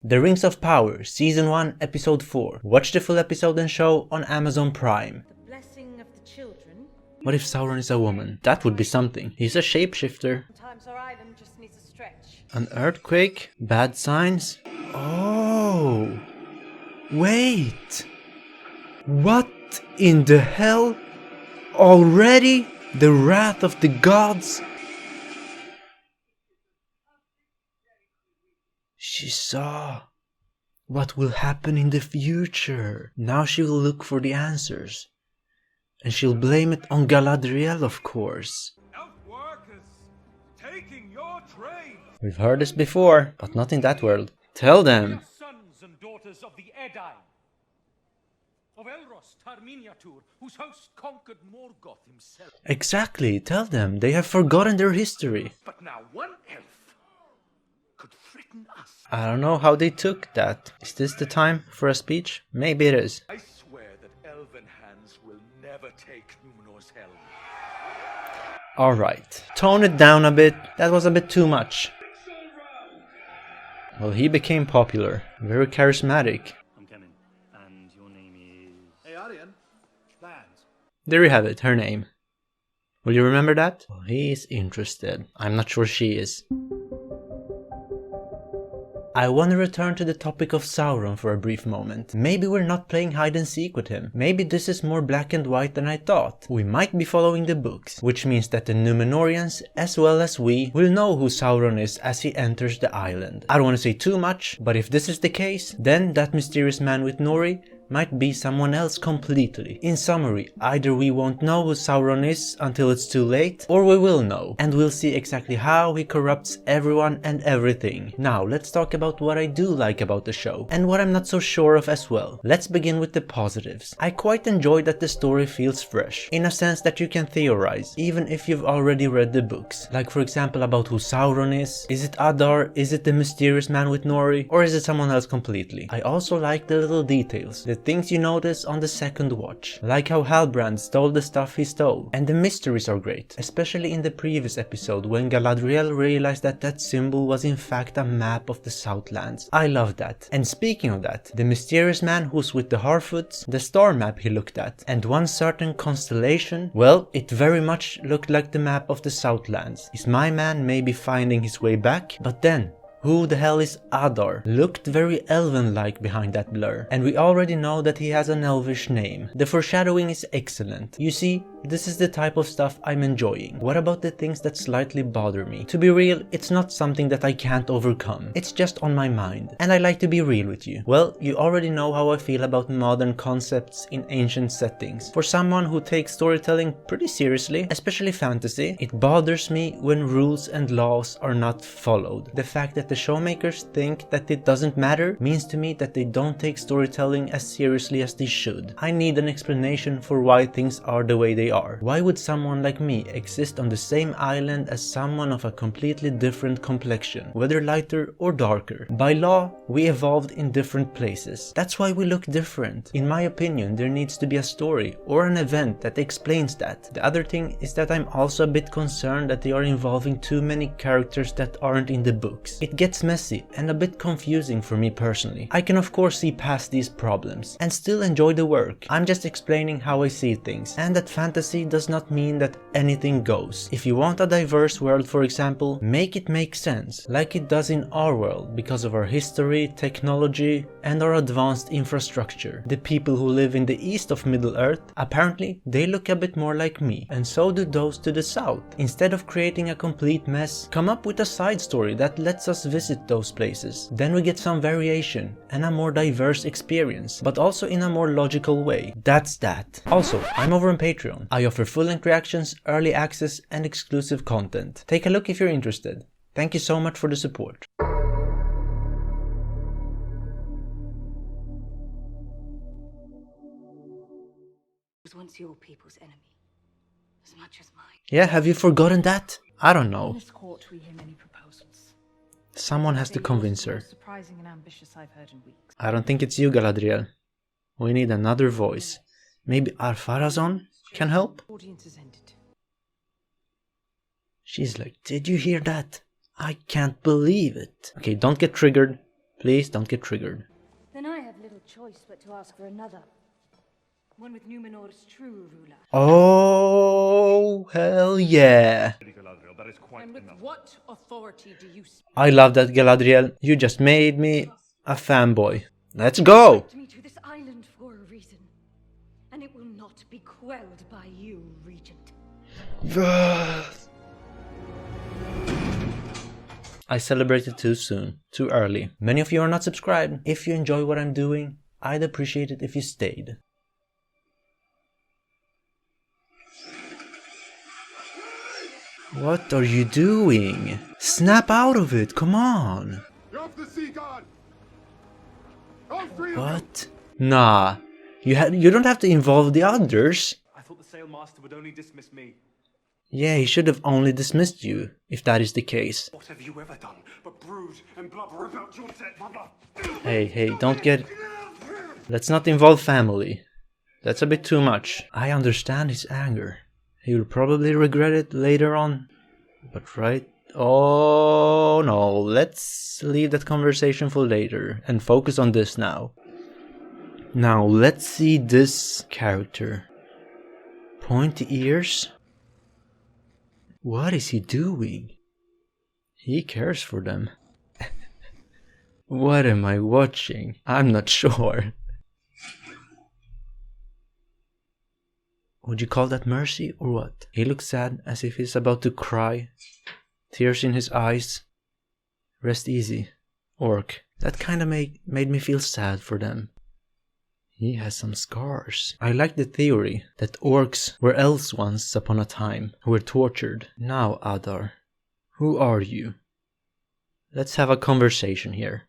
The Rings of Power, Season 1, Episode 4. Watch the full episode and show on Amazon Prime. The blessing of the children. What if Sauron is a woman? That would be something. He's a shapeshifter. Sometimes our island just needs a stretch. An earthquake? Bad signs? Oh! Wait! What in the hell? Already? The wrath of the gods? She saw what will happen in the future. Now she will look for the answers. And she'll blame it on Galadriel, of course. Elf workers, taking your trade. We've heard this before, but not in that world. Tell We them. are sons and daughters of the Edain, of Elros Tar-Miniatur, whose host conquered Morgoth himself. Exactly, tell them. They have forgotten their history. But now one elf could threaten us. I don't know how they took that. Is this the time for a speech? Maybe it is. I swear that elven hands will never take Númenor's helm. Alright, tone it down a bit. That was a bit too much. Well, he became popular. Very charismatic. I'm coming. And your name is... Hey, Aryan. Plans. There you have it, her name. Will you remember that? Well, he is interested. I'm not sure she is. I want to return to the topic of Sauron for a brief moment. Maybe we're not playing hide and seek with him. Maybe this is more black and white than I thought. We might be following the books, which means that the Númenorians, as well as we, will know who Sauron is as he enters the island. I don't want to say too much, but if this is the case, then that mysterious man with Nori might be someone else completely. In summary, either we won't know who Sauron is until it's too late, or we will know, and we'll see exactly how he corrupts everyone and everything. Now, let's talk about what I do like about the show, and what I'm not so sure of as well. Let's begin with the positives. I quite enjoy that the story feels fresh, in a sense that you can theorize, even if you've already read the books. Like for example about who Sauron is it Adar, is it the mysterious man with Nori, or is it someone else completely? I also like the little details, the things you notice on the second watch, like how Halbrand stole the stuff he stole. And the mysteries are great, especially in the previous episode when Galadriel realized that that symbol was in fact a map of the Southlands. I love that. And speaking of that, the mysterious man who's with the Harfoots, the star map he looked at, and one certain constellation, well, it very much looked like the map of the Southlands. Is my man maybe finding his way back? But then, who the hell is Adar? Looked very elven-like behind that blur. And we already know that he has an elvish name. The foreshadowing is excellent. You see, this is the type of stuff I'm enjoying. What about the things that slightly bother me? To be real, it's not something that I can't overcome. It's just on my mind. And I like to be real with you. Well, you already know how I feel about modern concepts in ancient settings. For someone who takes storytelling pretty seriously, especially fantasy, it bothers me when rules and laws are not followed. The fact that the showmakers think that it doesn't matter means to me that they don't take storytelling as seriously as they should. I need an explanation for why things are the way they are. Why would someone like me exist on the same island as someone of a completely different complexion, whether lighter or darker? By law, we evolved in different places. That's why we look different. In my opinion, there needs to be a story or an event that explains that. The other thing is that I'm also a bit concerned that they are involving too many characters that aren't in the books. It gets messy and a bit confusing for me personally. I can of course see past these problems and still enjoy the work. I'm just explaining how I see things, and that fantasy does not mean that anything goes. If you want a diverse world, for example, make it make sense, like it does in our world, because of our history, technology, and our advanced infrastructure. The people who live in the east of Middle-earth, apparently they look a bit more like me, and so do those to the south. Instead of creating a complete mess, come up with a side story that lets us visit those places. Then we get some variation and a more diverse experience, but also in a more logical way. That's that. Also, I'm over on Patreon. I offer full-length reactions, early access, and exclusive content. Take a look if you're interested. Thank you so much for the support. Was once your people's enemy, as much as mine. Yeah, have you forgotten that? I don't In know. this court, we hear many proposals. Someone has to convince her. Most surprising and ambitious I've heard in weeks. I don't think it's you, Galadriel. We need another voice. Maybe Ar-Pharazôn can help? Audience has ended. She's like, did you hear that? I can't believe it. Okay, don't get triggered. Please don't get triggered. Then I have little choice but to ask for another. One with Númenor's true ruler. Oh, hell yeah. Galadriel, that is quite And with enough. what authority do you speak? I love that, Galadriel. You just made me a fanboy. Let's go! Me to this island for a reason. And it will not be quelled by you, Regent. I celebrated too soon, too early. Many of you are not subscribed. If you enjoy what I'm doing, I'd appreciate it if you stayed. What are you doing? Snap out of it, come on! You're off the sea god! All three of you! What? Nah, you don't have to involve the others. I thought the sailmaster would only dismiss me. Yeah, he should have only dismissed you, if that is the case. What have you ever done but brood and blubber about your dead mother? Hey, don't get... Let's not involve family. That's a bit too much. I understand his anger. He'll probably regret it later on. But right... Oh no, let's leave that conversation for later and focus on this now. Now, let's see this character. Pointy ears? What is he doing? He cares for them. What am I watching? I'm not sure. Would you call that mercy or what? He looks sad, as if he's about to cry. Tears in his eyes. Rest easy. Orc. That kinda made me feel sad for them. He has some scars. I like the theory that orcs were elves once upon a time, who were tortured. Now, Adar, who are you? Let's have a conversation here.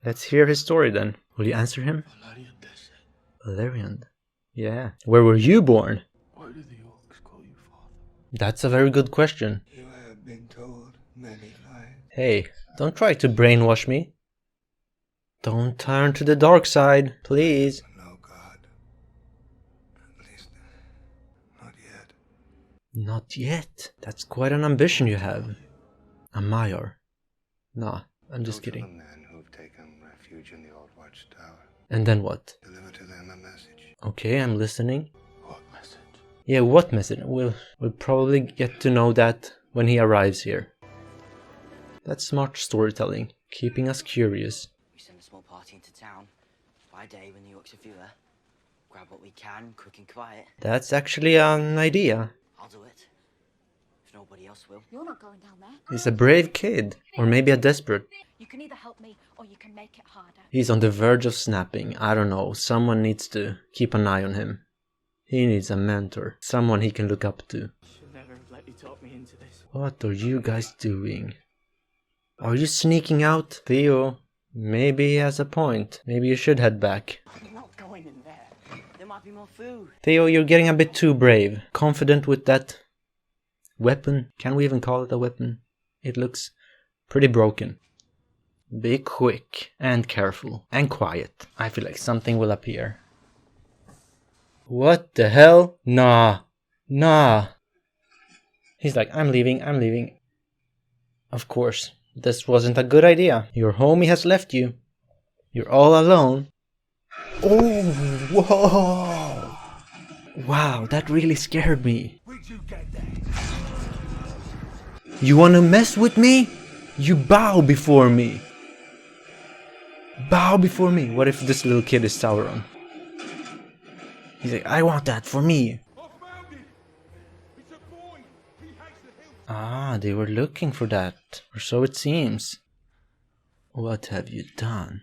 Let's hear his story then. Will you answer him? Valerian. Yeah. Where were you born? Why do the orcs call you father? That's a very good question. You have been told many lies. Hey, don't try to brainwash me. Don't turn to the dark side, please. No god. At least, not yet. Not yet. That's quite an ambition you have. A Maiar. Nah, I'm just Those are kidding. the men who've taken refuge in the old watchtower. And then what? Deliver to them a message. Okay, I'm listening. What message? Yeah, what message? We'll probably get to know that when he arrives here. That's smart storytelling, keeping us curious. We send a small party into town. By day when the orcs are fewer. Grab what we can, quick and quiet. That's actually an idea. I'll do it. If nobody else will. You're not going down there. He's a brave kid, or maybe a desperate. You can either help me or you can make it harder. He's on the verge of snapping. I don't know, someone needs to keep an eye on him. He needs a mentor, someone he can look up to. Should never have let you talk me into this. What are you guys doing? Are you sneaking out? Theo, maybe he has a point. Maybe you should head back. I'm not going in there. There might be more food. Theo, you're getting a bit too brave. Confident with that weapon. Can we even call it a weapon? It looks pretty broken. Be quick and careful and quiet. I feel like something will appear. What the hell? Nah. He's like, I'm leaving. Of course, this wasn't a good idea. Your homie has left you. You're all alone. Oh, whoa. Wow, that really scared me. Where'd you get that? You wanna mess with me? You bow before me. Bow before me. What if this little kid is Sauron? He's like, I want that for me. I found it! It's a boy! He has the hilt! Ah, they were looking for that. Or so it seems. What have you done?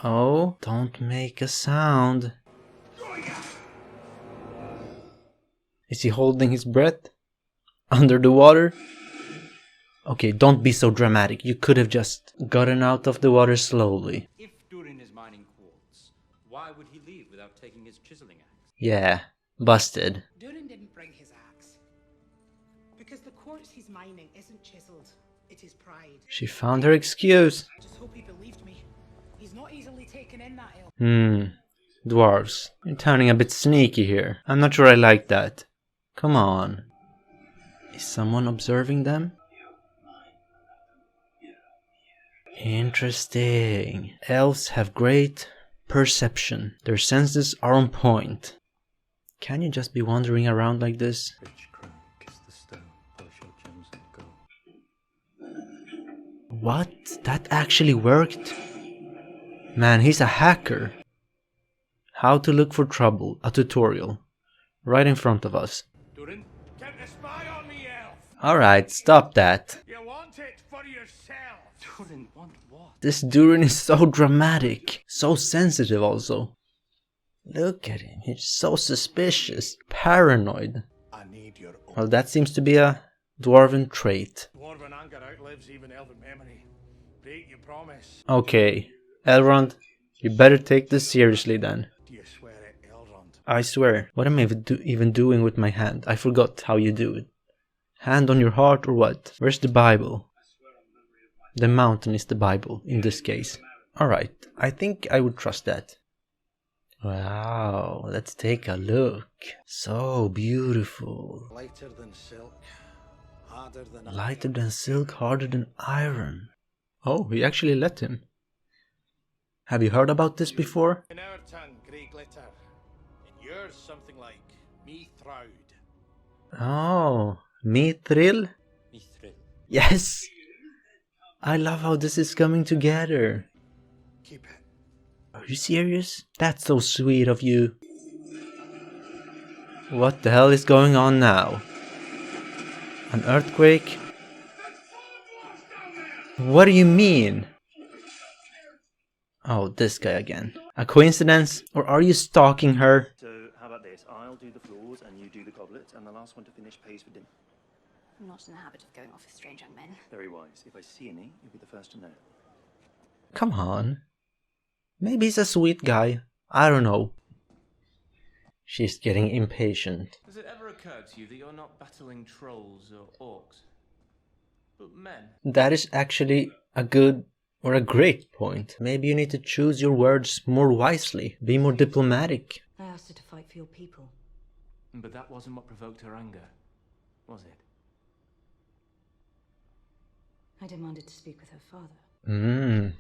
Oh, don't make a sound. Is he holding his breath? Under the water? Okay, don't be so dramatic. You could have just gotten out of the water slowly. If Durin is mining quartz, why would he leave without taking his chiseling axe? Yeah, busted. Durin didn't bring his axe. Because the quartz he's mining isn't chiseled. It is pride. She found her excuse. I just hope he believed me. He's not easily taken in that ill. Dwarves. You're turning a bit sneaky here. I'm not sure I like that. Come on. Is someone observing them? You Interesting. Elves have great perception. Their senses are on point. Can you just be wandering around like this? What? That actually worked? Man, he's a hacker. How to look for trouble, a tutorial. Right in front of us. Durin, keep a spy on me, elf. Alright, stop that. You want it for yourself. Durin, want what? This Durin is so dramatic. So sensitive also. Look at him, he's so suspicious. Paranoid. I need your own. Well, that seems to be a dwarven trait. Dwarven anger outlives even elven memory. Break your promise. Okay, Elrond, you better take this seriously then. Do you swear it, Elrond? I swear. What am I even doing with my hand? I forgot how you do it. Hand on your heart or what? Where's the Bible? The mountain is the Bible in this case. Alright, I think I would trust that. Wow, let's take a look. So beautiful. Lighter than silk, harder than Lighter than silk, harder than iron. Oh, he actually let him. Have you heard about this before? In our tongue, grey glitter. In yours, something like me throud. Oh, mithril? Mithril. Yes! I love how this is coming together. Keep it. Are you serious? That's so sweet of you. What the hell is going on now? An earthquake? What do you mean? Oh, this guy again. A coincidence? Or are you stalking her? So, how about this? I'll do the floors and you do the goblets, and the last one to finish pays for dinner. I'm not in the habit of going off with strange young men. Very wise. If I see any, you'll be the first to know. Come on. Maybe he's a sweet guy. I don't know. She's getting impatient. Has it ever occurred to you that you're not battling trolls or orcs, but men? That is actually a good or a great point. Maybe you need to choose your words more wisely. Be more diplomatic. I asked her to fight for your people. But that wasn't what provoked her anger, was it? I demanded to speak with her father.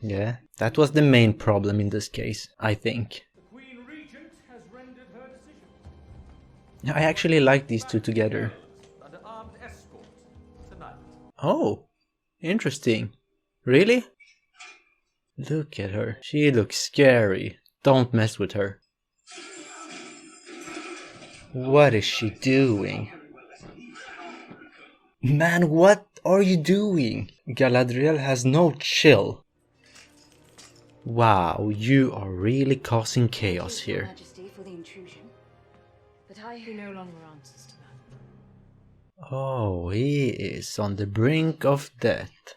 Yeah. That was the main problem in this case, I think. The Queen Regent has rendered her decision. I actually like these two together. Under armed escort tonight. Oh, interesting. Really? Look at her. She looks scary. Don't mess with her. What is she doing? Man, what are you doing? Galadriel has no chill. Wow, you are really causing chaos here. Majesty for the intrusion. But he no longer answers to that. Oh, he is on the brink of death.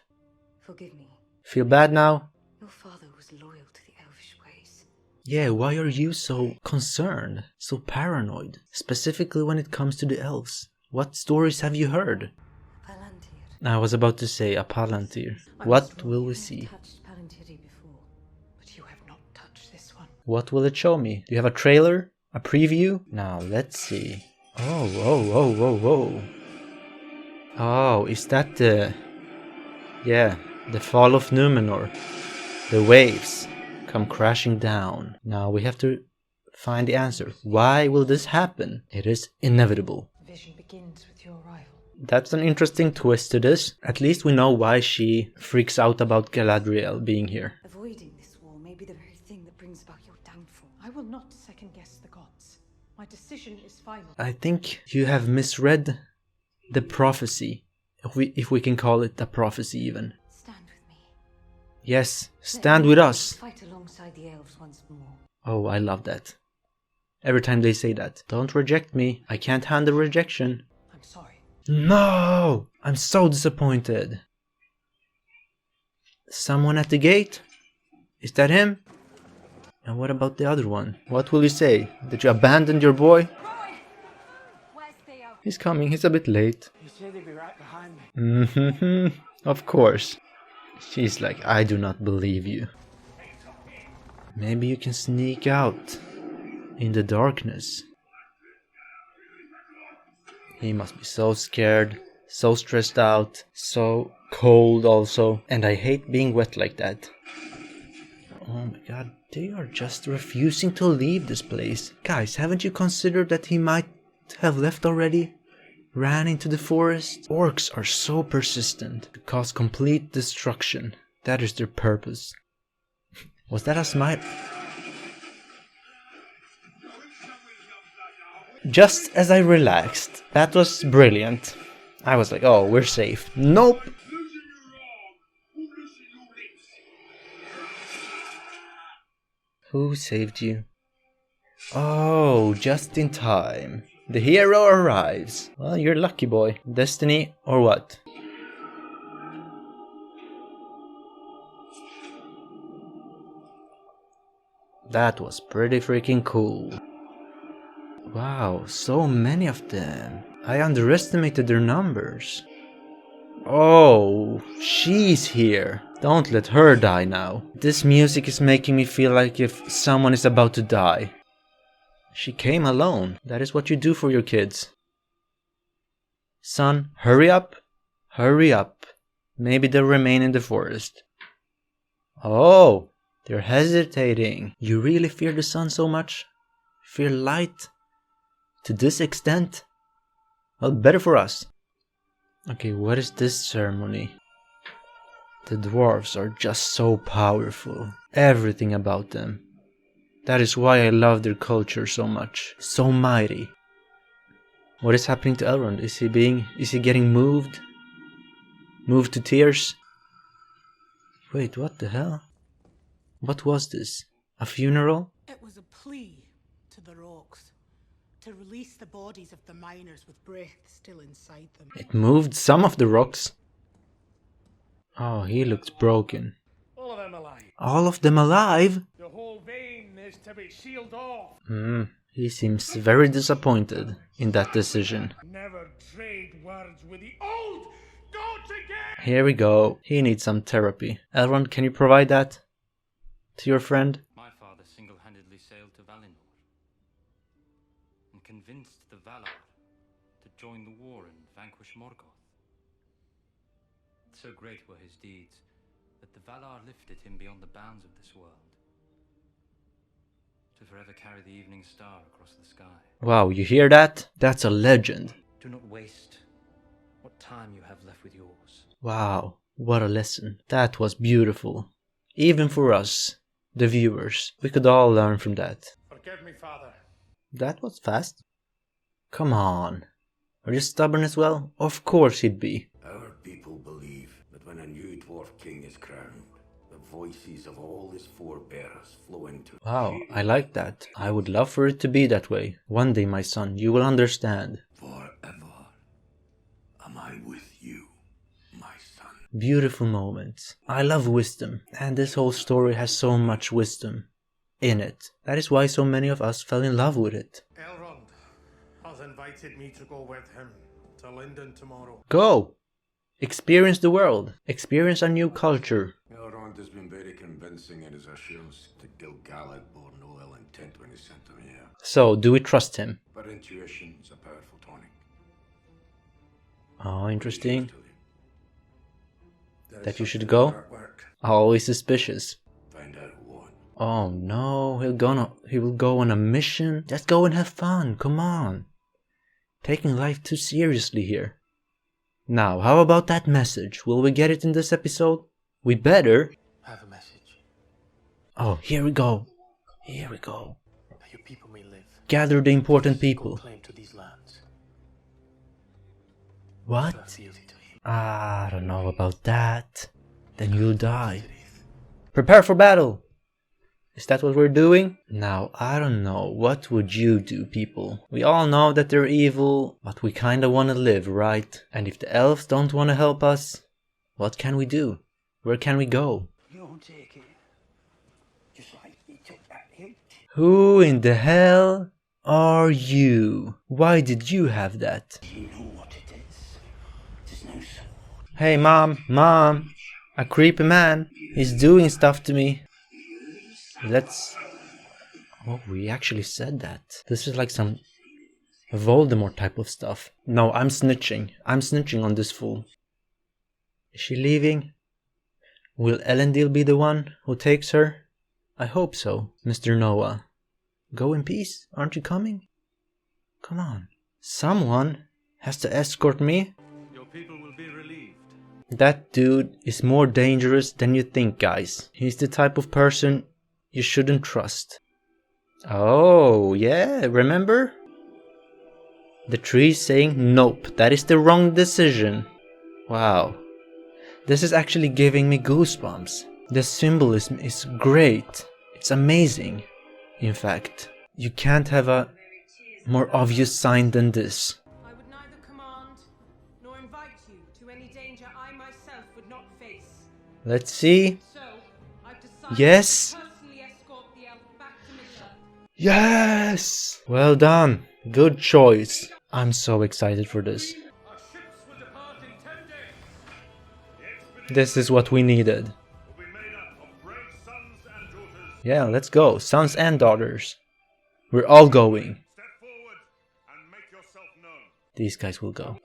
Forgive me. Feel bad now? Your father was loyal to the elvish ways. Yeah, why are you so concerned? So paranoid? Specifically when it comes to the elves. What stories have you heard? Palantir. I was about to say a Palantir. What will we see? Touched Palantiri before, but you have not touched this one. What will it show me? Do you have a trailer? A preview? Now, let's see. Oh, Oh, is that the... Yeah, the fall of Númenor. The waves come crashing down. Now we have to find the answer. Why will this happen? It is inevitable. Vision begins with your arrival. That's an interesting twist to this. At least we know why she freaks out about Galadriel being here. Avoiding this war may be the very thing that brings about your downfall. I will not second guess the gods. My decision is final. I think you have misread the prophecy. If we can call it a prophecy even. Stand with me. Yes, stand with us. Fight alongside the elves once more. Oh, I love that. Every time they say that. Don't reject me. I can't handle rejection. I'm sorry. No! I'm so disappointed. Someone at the gate? Is that him? And what about the other one? What will you say? That you abandoned your boy? He's coming. He's a bit late. You said they'd be right behind me. Of course. She's like, I do not believe you. Maybe you can sneak out in the darkness. He must be so scared, So stressed out, so cold also, and I hate being wet like that. Oh my god, they are just refusing to leave this place. Guys, haven't you considered that he might have left already? Ran into the forest? Orcs are so persistent to cause complete destruction. That is their purpose. Was that a smile? Just as I relaxed, that was brilliant. I was like, oh, we're safe. Nope. Who saved you? Oh, just in time. The hero arrives. Well, you're lucky, boy. Destiny or what? That was pretty freaking cool. Wow, so many of them. I underestimated their numbers. Oh, she's here. Don't let her die now. This music is making me feel like if someone is about to die. She came alone. That is what you do for your kids. Son, hurry up. Hurry up. Maybe they'll remain in the forest. Oh, they're hesitating. You really fear the sun so much? Fear light? To this extent? Well, better for us. Okay, what is this ceremony? The dwarves are just so powerful. Everything about them. That is why I love their culture so much. So mighty. What is happening to Elrond? Is he getting moved? Moved to tears? Wait, what the hell? What was this? A funeral? It was a plea to the rocks to release the bodies of the miners with breath still inside them. It moved some of the rocks. Oh, he looks broken. All of them alive. All of them alive? The whole vein is to be sealed off. He seems very disappointed in that decision. Never trade words with the old gods again! Here we go. He needs some therapy. Elrond, can you provide that to your friend? My father single-handedly sailed to Valinor and convinced the Valar to join the war and vanquish Morgoth. So great were his deeds that the Valar lifted him beyond the bounds of this world to forever carry the evening star across the sky. Wow, you hear that? That's a legend. Do not waste what time you have left with yours. Wow, what a lesson. That was beautiful. Even for us, the viewers, we could all learn from that. Forgive me, Father. That was fast. Come on. Are you stubborn as well? Of course he'd be. Our people believe that when a new dwarf king is crowned, the voices of all his forebears flow into... Wow, I like that. I would love for it to be that way. One day, my son, you will understand. Forever am I with you, my son. Beautiful moments. I love wisdom, and this whole story has so much wisdom in it. That is why so many of us fell in love with it. Elrond has invited me to go with him to Lindon tomorrow. Go! Experience the world. Experience a new culture. Elrond has been very convincing in his assurance that Gil-galad bore no ill intent when he sent him here. So, do we trust him? But intuition is a powerful tonic. Oh, interesting. That you should go? Always suspicious. Find out what. Oh no, he will go on a mission? Just go and have fun, come on. Taking life too seriously here. Now, how about that message? Will we get it in this episode? We better. I have a message. Oh, here we go. Here we go. That your people may live. Gather the important people. Claim to these lands. What? I don't know about that. Then you'll die. Prepare for battle. Is that what we're doing? Now, I don't know. What would you do, people? We all know that they're evil, but we kinda wanna live, right? And if the elves don't wanna help us, what can we do? Where can we go? You won't take it. Just like you took that hit. Who in the hell are you? Why did you have that? You know what it is. There's no sword. Hey, Mom, a creepy man. He's doing stuff to me. Oh, we actually said that. This is like some Voldemort type of stuff. No, I'm snitching. I'm snitching on this fool. Is she leaving? Will Elendil be the one who takes her? I hope so, Mr. Noah. Go in peace, aren't you coming? Come on. Someone has to escort me. Your people will be relieved. That dude is more dangerous than you think, guys. He's the type of person you shouldn't trust. Oh, yeah, remember? The tree's saying nope, that is the wrong decision. Wow. This is actually giving me goosebumps. The symbolism is great. It's amazing. In fact, you can't have a more obvious sign than this. I would neither command nor invite you to any danger I myself would not face. Let's see. So, I've decided Yes. to personally escort the elf back to Middle-earth. Yes! Well done. Good choice. I'm so excited for this. Our ships will depart in 10 days. This is what we needed. Will be made up of brave sons and daughters. Yeah, let's go. Sons and daughters. We're all going. Step forward and make yourself known. These guys will go.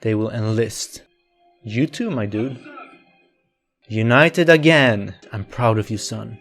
They will enlist. You too, my dude. United again. I'm proud of you, son.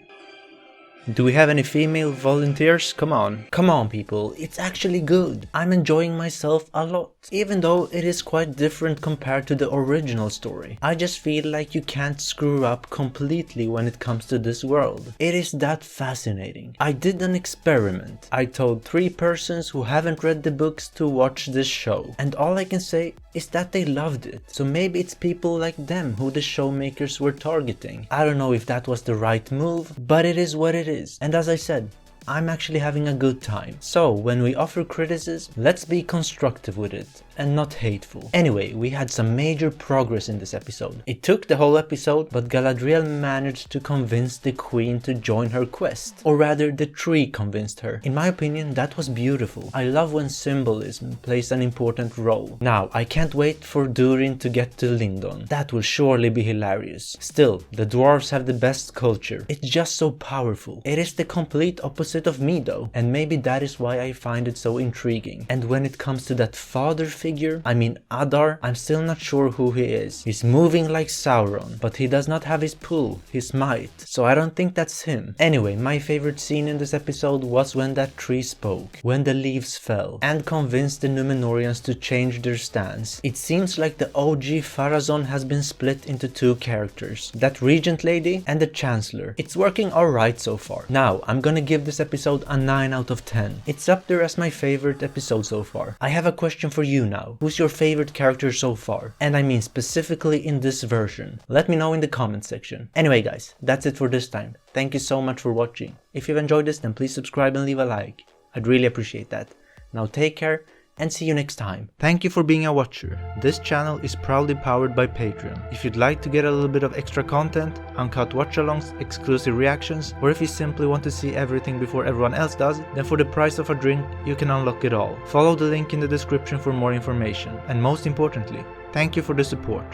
Do we have any female volunteers? Come on. Come on, people. It's actually good. I'm enjoying myself a lot. Even though it is quite different compared to the original story. I just feel like you can't screw up completely when it comes to this world. It is that fascinating. I did an experiment. I told 3 persons who haven't read the books to watch this show. And all I can say is that they loved it. So maybe it's people like them who the showmakers were targeting. I don't know if that was the right move, but it is what it is. And as I said, I'm actually having a good time. So when we offer criticism, let's be constructive with it and not hateful. Anyway, we had some major progress in this episode. It took the whole episode, but Galadriel managed to convince the queen to join her quest. Or rather, the tree convinced her. In my opinion, that was beautiful. I love when symbolism plays an important role. Now, I can't wait for Durin to get to Lindon. That will surely be hilarious. Still, the dwarves have the best culture. It's just so powerful. It is the complete opposite of me though, and maybe that is why I find it so intriguing. And when it comes to that father figure, I mean Adar, I'm still not sure who he is. He's moving like Sauron, but he does not have his pull, his might, so I don't think that's him. Anyway, my favorite scene in this episode was when that tree spoke, when the leaves fell, and convinced the Númenorians to change their stance. It seems like the OG Pharazôn has been split into 2 characters, that regent lady and the chancellor. It's working alright so far. Now, I'm gonna give this episode a 9 out of 10. It's up there as my favorite episode so far. I have a question for you now. Who's your favorite character so far? And I mean specifically in this version. Let me know in the comment section. Anyway guys, that's it for this time. Thank you so much for watching. If you've enjoyed this, then please subscribe and leave a like. I'd really appreciate that. Now take care and see you next time. Thank you for being a watcher. This channel is proudly powered by Patreon. If you'd like to get a little bit of extra content, uncut watch-alongs, exclusive reactions, or if you simply want to see everything before everyone else does, then for the price of a drink, you can unlock it all. Follow the link in the description for more information. And most importantly, thank you for the support.